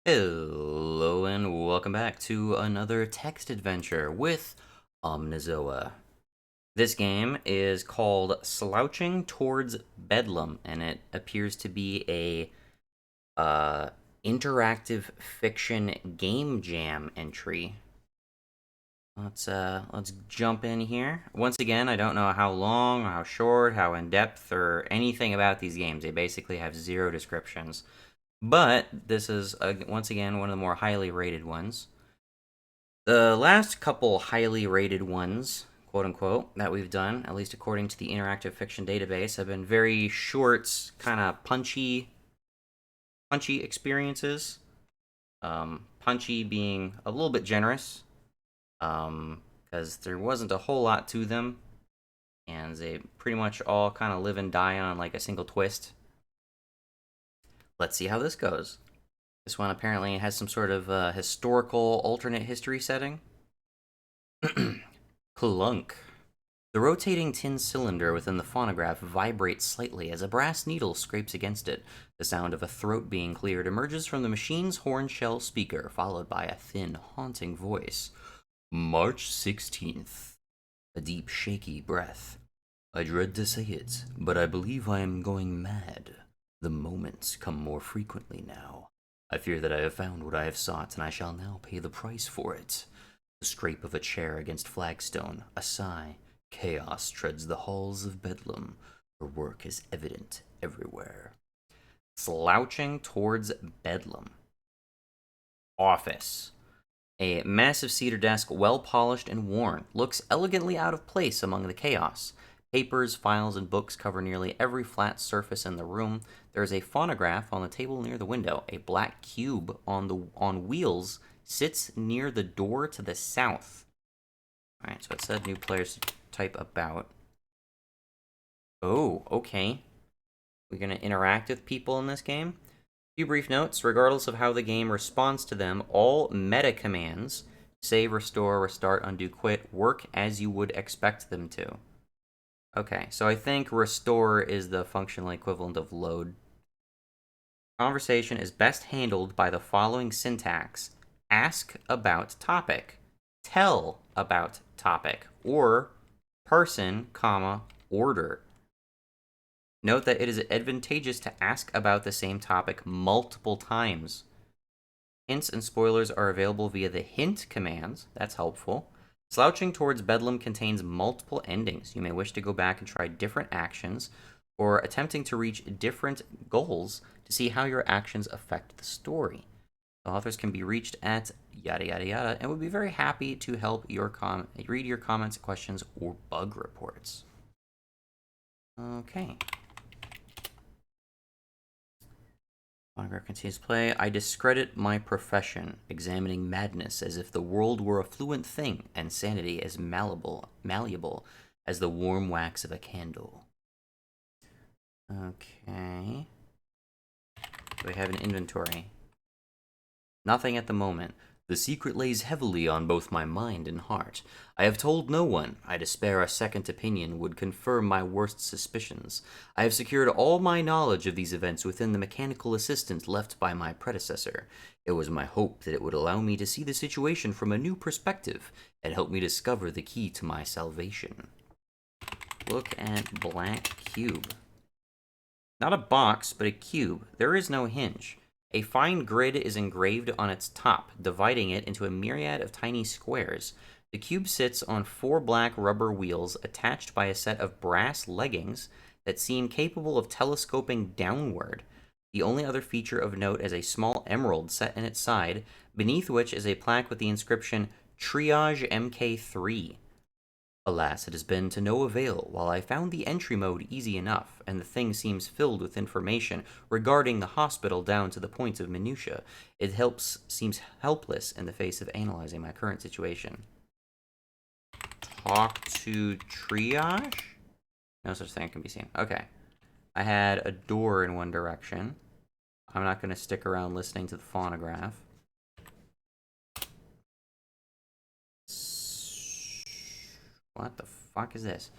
Hello and welcome back to another text adventure with Mmyeah. This game is called Slouching Towards Bedlam, and it appears to be a interactive fiction game jam entry. Let's jump in here. Once again, I don't know how long, how short, how in depth, or anything about these games. They basically have zero descriptions. But this is, once again, one of the more highly rated ones. The last couple highly rated ones, quote unquote, that we've done, at least according to the Interactive Fiction Database, have been very short, kind of punchy experiences. Punchy being a little bit generous, because there wasn't a whole lot to them, and they pretty much all kind of live and die on like a single twist. Let's see how this goes. This one apparently has some sort of historical alternate history setting. Clunk. The rotating tin cylinder within the phonograph vibrates slightly as a brass needle scrapes against it. The sound of a throat being cleared emerges from the machine's horn shell speaker, followed by a thin, haunting voice. March 16th. A deep, shaky breath. I dread to say it, but I believe I am going mad. The moments come more frequently now. I fear that I have found what I have sought, and I shall now pay the price for it. The scrape of a chair against flagstone, a sigh. Chaos treads the halls of Bedlam. Her work is evident everywhere. Slouching towards Bedlam. Office. A massive cedar desk, well polished and worn, looks elegantly out of place among the chaos. Papers, files, and books cover nearly every flat surface in the room. There is a phonograph on the table near the window. A black cube on wheels sits near the door to the south. All right, so it said new players type about. Oh, okay. We're gonna interact with people in this game. A few brief notes. Regardless of how the game responds to them, all meta commands, save, restore, restart, undo, quit, work as you would expect them to. Okay, so I think restore is the functional equivalent of load. Conversation is best handled by the following syntax: ask about topic, tell about topic, or person, comma, order. Note that it is advantageous to ask about the same topic multiple times. Hints and spoilers are available via the hint commands. That's helpful. Slouching towards Bedlam contains multiple endings. You may wish to go back and try different actions or attempting to reach different goals to see how your actions affect the story. The authors can be reached at yada yada yada and would be very happy to help read your comments, questions, or bug reports. Okay. Phonograph continues to play. I discredit my profession, examining madness as if the world were a fluent thing, and sanity as malleable as the warm wax of a candle. Okay. Do we have an inventory? Nothing at the moment. The secret lays heavily on both my mind and heart. I have told no one. I despair a second opinion would confirm my worst suspicions. I have secured all my knowledge of these events within the mechanical assistant left by my predecessor. It was my hope that it would allow me to see the situation from a new perspective and help me discover the key to my salvation. Look at black cube. Not a box, but a cube. There is no hinge. A fine grid is engraved on its top, dividing it into a myriad of tiny squares. The cube sits on four black rubber wheels attached by a set of brass leggings that seem capable of telescoping downward. The only other feature of note is a small emerald set in its side, beneath which is a plaque with the inscription Triage MK3. Alas, it has been to no avail. While I found the entry mode easy enough, and the thing seems filled with information regarding the hospital down to the point of minutia, it seems helpless in the face of analyzing my current situation. Talk to triage? No such thing can be seen. Okay. I had a door in one direction. I'm not going to stick around listening to the phonograph. What the fuck is this?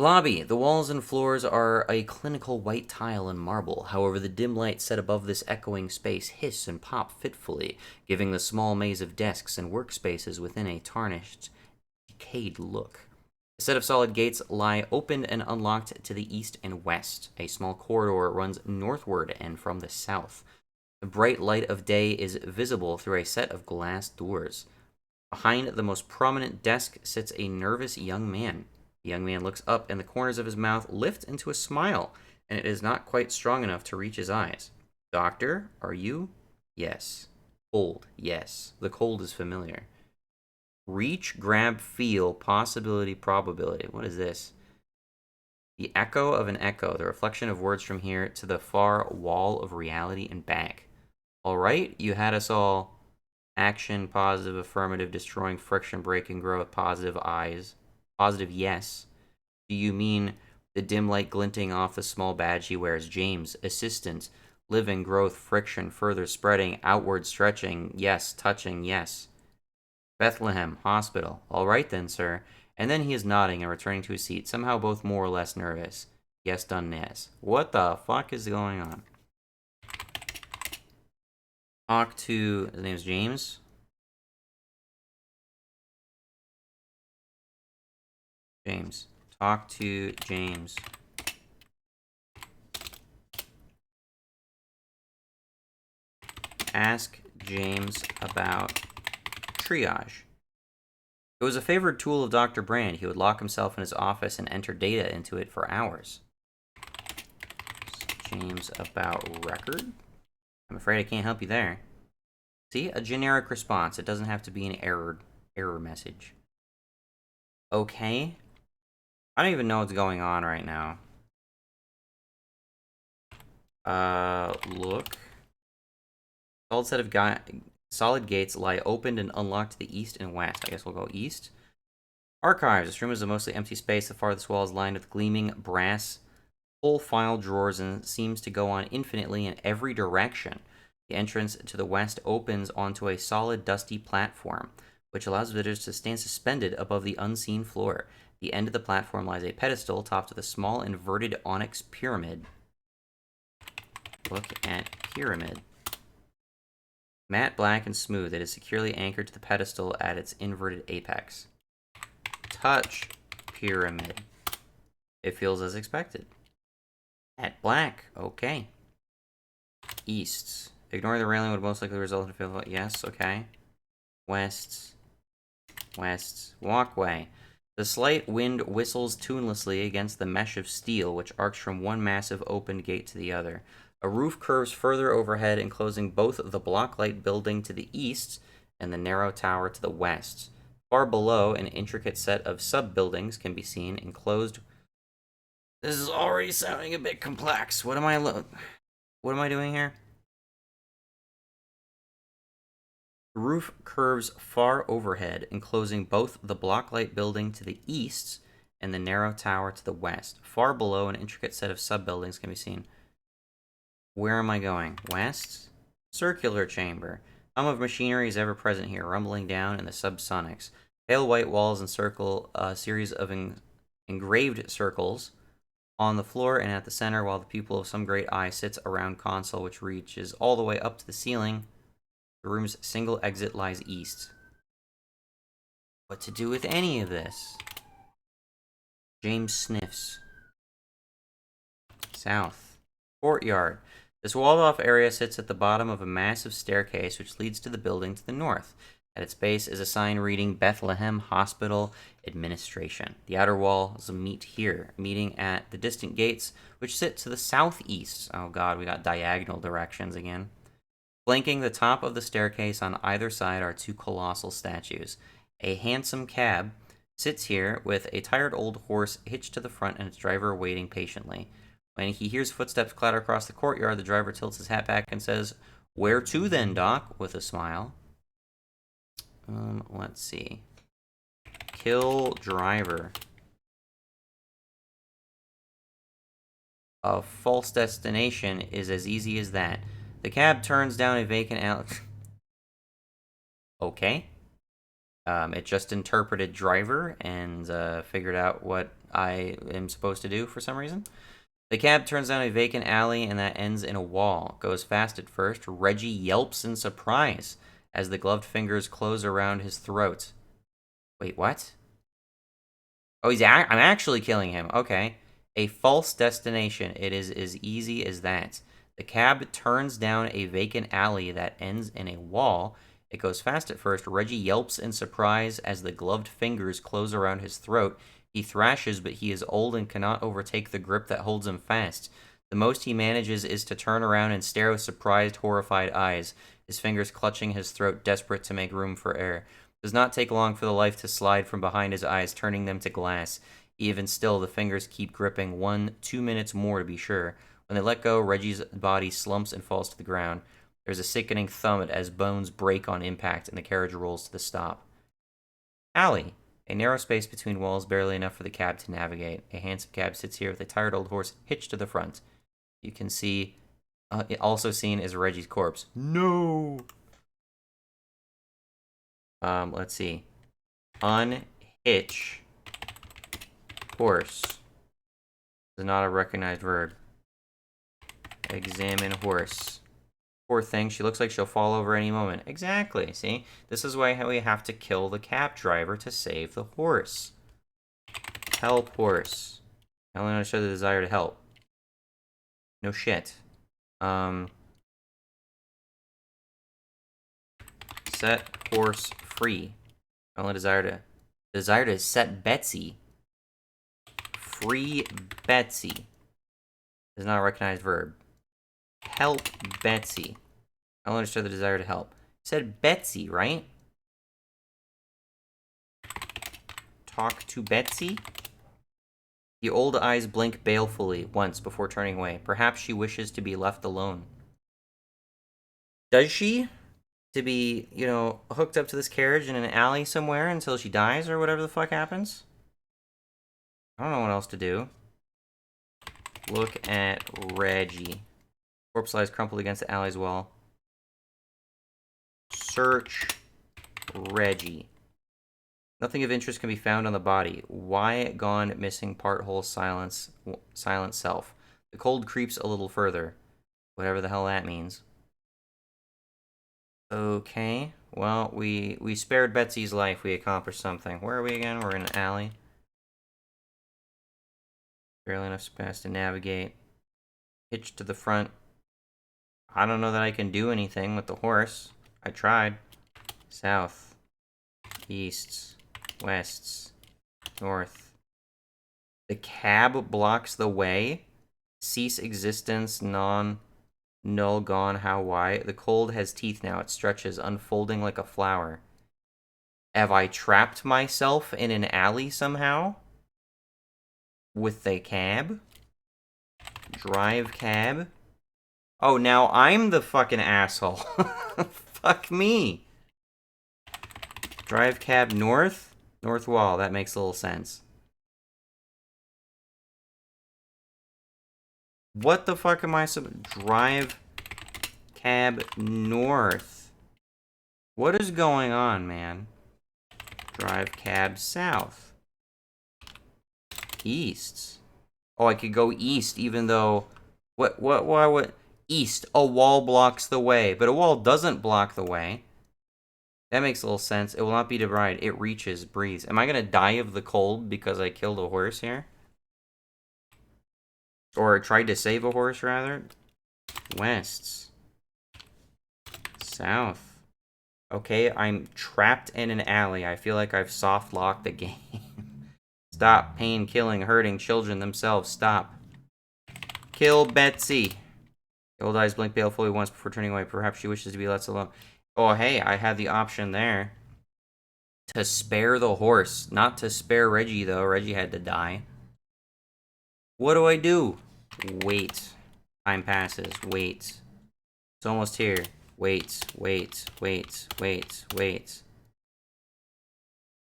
Lobby. The walls and floors are a clinical white tile and marble. However, the dim light set above this echoing space hiss and pop fitfully, giving the small maze of desks and workspaces within a tarnished, decayed look. A set of solid gates lie opened and unlocked to the east and west. A small corridor runs northward and from the south. The bright light of day is visible through a set of glass doors. Behind the most prominent desk sits a nervous young man. The young man looks up, and the corners of his mouth lift into a smile, and it is not quite strong enough to reach his eyes. Doctor, are you? Yes. Cold, yes. The cold is familiar. Reach, grab, feel, possibility, probability. What is this? The echo of an echo, the reflection of words from here to the far wall of reality and back. All right, you had us all action, positive, affirmative, destroying, friction, breaking, growth, positive, eyes. Positive, yes. Do you mean the dim light glinting off the small badge he wears? James, assistant, living, growth, friction, further spreading, outward stretching, yes, touching, yes. Bethlehem, hospital. All right then, sir. And then he is nodding and returning to his seat, somehow both more or less nervous. Yes, done, yes. What the fuck is going on? Talk to, his name's James. James. Talk to James. Ask James about triage. It was a favored tool of Dr. Brand. He would lock himself in his office and enter data into it for hours. James about record? I'm afraid I can't help you there. See, a generic response. It doesn't have to be an error message. Okay. I don't even know what's going on right now. Look. Solid gates lie opened and unlocked to the east and west. I guess we'll go east. Archives. This room is a mostly empty space. The farthest wall is lined with gleaming brass full file drawers and seems to go on infinitely in every direction. The entrance to the west opens onto a solid, dusty platform, which allows visitors to stand suspended above the unseen floor. At the end of the platform lies a pedestal topped with a small inverted onyx pyramid. Look at pyramid. Matte black and smooth, it is securely anchored to the pedestal at its inverted apex. Touch pyramid. It feels as expected. Matte black, okay. East. Ignoring the railing would most likely result in a failed. Yes, okay. West. West. Walkway. The slight wind whistles tunelessly against the mesh of steel, which arcs from one massive opened gate to the other. A roof curves further overhead, enclosing both the block-light building to the east and the narrow tower to the west. Far below, an intricate set of sub-buildings can be seen, enclosed. This is already sounding a bit complex. What am I doing here? The roof curves far overhead, enclosing both the block-light building to the east and the narrow tower to the west. Far below, an intricate set of sub-buildings can be seen. Where am I going? West? Circular chamber. Hum of machinery is ever present here, rumbling down in the subsonics. Pale white walls encircle a series of engraved circles on the floor and at the center, while the pupil of some great eye sits around console, which reaches all the way up to the ceiling. The room's single exit lies east. What to do with any of this? James sniffs. South. Courtyard. This walled-off area sits at the bottom of a massive staircase which leads to the building to the north. At its base is a sign reading Bethlehem Hospital Administration. The outer walls meet here, meeting at the distant gates, which sit to the southeast. Oh god, we got diagonal directions again. Flanking the top of the staircase on either side are two colossal statues. A handsome cab sits here with a tired old horse hitched to the front and its driver waiting patiently. When he hears footsteps clatter across the courtyard, the driver tilts his hat back and says, "Where to then, Doc?" with a smile. Let's see. Kill driver. A false destination is as easy as that. The cab turns down a vacant alley. Okay. It just interpreted driver and figured out what I am supposed to do for some reason. The cab turns down a vacant alley and that ends in a wall. Goes fast at first. Reggie yelps in surprise as the gloved fingers close around his throat. Wait, what? Oh, I'm actually killing him. Okay. A false destination. It is as easy as that. The cab turns down a vacant alley that ends in a wall. It goes fast at first. Reggie yelps in surprise as the gloved fingers close around his throat. He thrashes, but he is old and cannot overtake the grip that holds him fast. The most he manages is to turn around and stare with surprised, horrified eyes, his fingers clutching his throat, desperate to make room for air. It does not take long for the life to slide from behind his eyes, turning them to glass. Even still, the fingers keep gripping 2 minutes more to be sure. When they let go, Reggie's body slumps and falls to the ground. There's a sickening thump as bones break on impact and the carriage rolls to the stop. Alley. A narrow space between walls, barely enough for the cab to navigate. A handsome cab sits here with a tired old horse hitched to the front. You can see, also seen is Reggie's corpse. No! Let's see. Unhitch horse. Is not a recognized verb. Examine horse. Poor thing, she looks like she'll fall over any moment. Exactly, see? This is why we have to kill the cab driver to save the horse. Help horse. I only want to show the desire to help. No shit. Set horse free. Only desire to set Betsy. Free Betsy. Is not a recognized verb. Help Betsy. I don't understand the desire to help. It said Betsy, right? Talk to Betsy? The old eyes blink balefully once before turning away. Perhaps she wishes to be left alone. Does she? To be, hooked up to this carriage in an alley somewhere until she dies or whatever the fuck happens? I don't know what else to do. Look at Reggie. Corpse lies crumpled against the alley's wall. Search Reggie. Nothing of interest can be found on the body. Why gone missing part whole silent self. The cold creeps a little further. Whatever the hell that means. Okay. Well, we spared Betsy's life. We accomplished something. Where are we again? We're in an alley. Barely enough space to navigate. Hitched to the front. I don't know that I can do anything with the horse. I tried. South. East. West. North. The cab blocks the way. Cease existence. Null gone. How why? The cold has teeth now. It stretches, unfolding like a flower. Have I trapped myself in an alley somehow? With a cab? Drive cab? Oh, now I'm the fucking asshole. Fuck me. Drive cab north? North wall. That makes a little sense. What the fuck am I drive cab north? What is going on, man? Drive cab south. East. Oh, I could go east even though... What? East. A wall blocks the way. But a wall doesn't block the way. That makes a little sense. It will not be denied. It reaches, breathes. Am I going to die of the cold because I killed a horse here? Or tried to save a horse, rather? West. South. Okay, I'm trapped in an alley. I feel like I've soft-locked the game. Stop. Pain, killing, hurting children themselves. Stop. Kill Betsy. The old eyes blink balefully once before turning away. Perhaps she wishes to be left alone. Oh, hey, I had the option there. To spare the horse. Not to spare Reggie, though. Reggie had to die. What do I do? Wait. Time passes. Wait. It's almost here. Wait.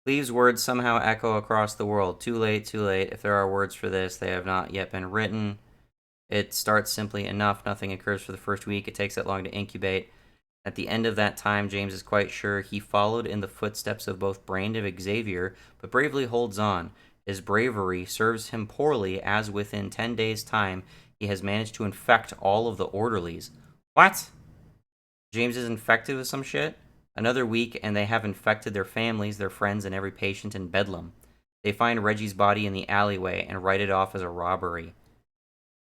Cleve's words somehow echo across the world. Too late. If there are words for this, they have not yet been written. It starts simply enough. Nothing occurs for the first week. It takes that long to incubate. At the end of that time, James is quite sure he followed in the footsteps of both Brand and Xavier, but bravely holds on. His bravery serves him poorly, as within 10 days' time, he has managed to infect all of the orderlies. What? James is infected with some shit? Another week, and they have infected their families, their friends, and every patient in Bedlam. They find Reggie's body in the alleyway and write it off as a robbery.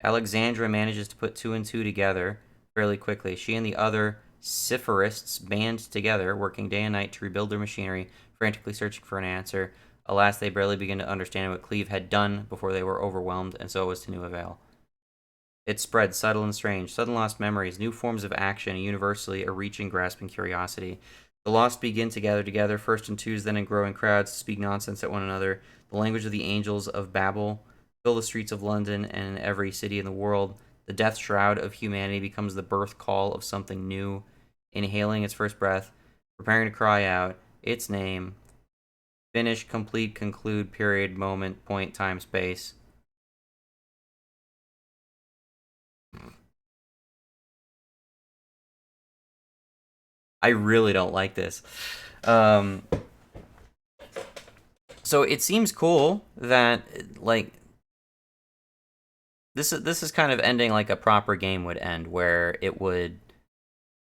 Alexandra manages to put two and two together fairly quickly. She and the other Cypherists band together, working day and night to rebuild their machinery, frantically searching for an answer. Alas, they barely begin to understand what Cleve had done before they were overwhelmed, and so it was to no avail. It spread, subtle and strange, sudden lost memories, new forms of action, universally a reaching, grasping curiosity. The lost begin to gather together, first in twos, then in growing crowds, to speak nonsense at one another. The language of the angels of Babel fill the streets of London and in every city in the world. The death shroud of humanity becomes the birth call of something new, inhaling its first breath, preparing to cry out its name. Finish, complete, conclude, period, moment, point, time, space. I really don't like this. Um, so it seems cool that like this is kind of ending like a proper game would end, where it would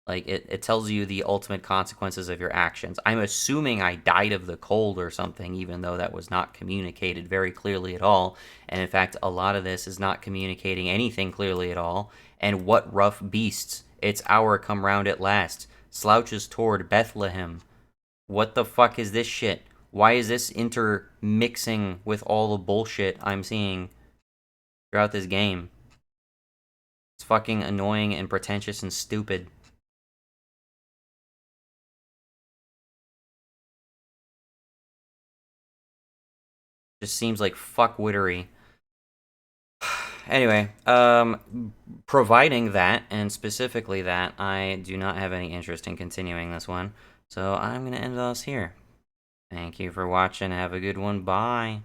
like it tells you the ultimate consequences of your actions. I'm assuming I died of the cold or something, even though that was not communicated very clearly at all. And in fact, a lot of this is not communicating anything clearly at all. And what rough beasts! Its hour come round at last. Slouches toward Bethlehem. What the fuck is this shit? Why is this intermixing with all the bullshit I'm seeing throughout this game? It's fucking annoying and pretentious and stupid. Just seems like fuckwittery. Anyway, providing that, and specifically that, I do not have any interest in continuing this one. So I'm going to end us here. Thank you for watching. Have a good one. Bye.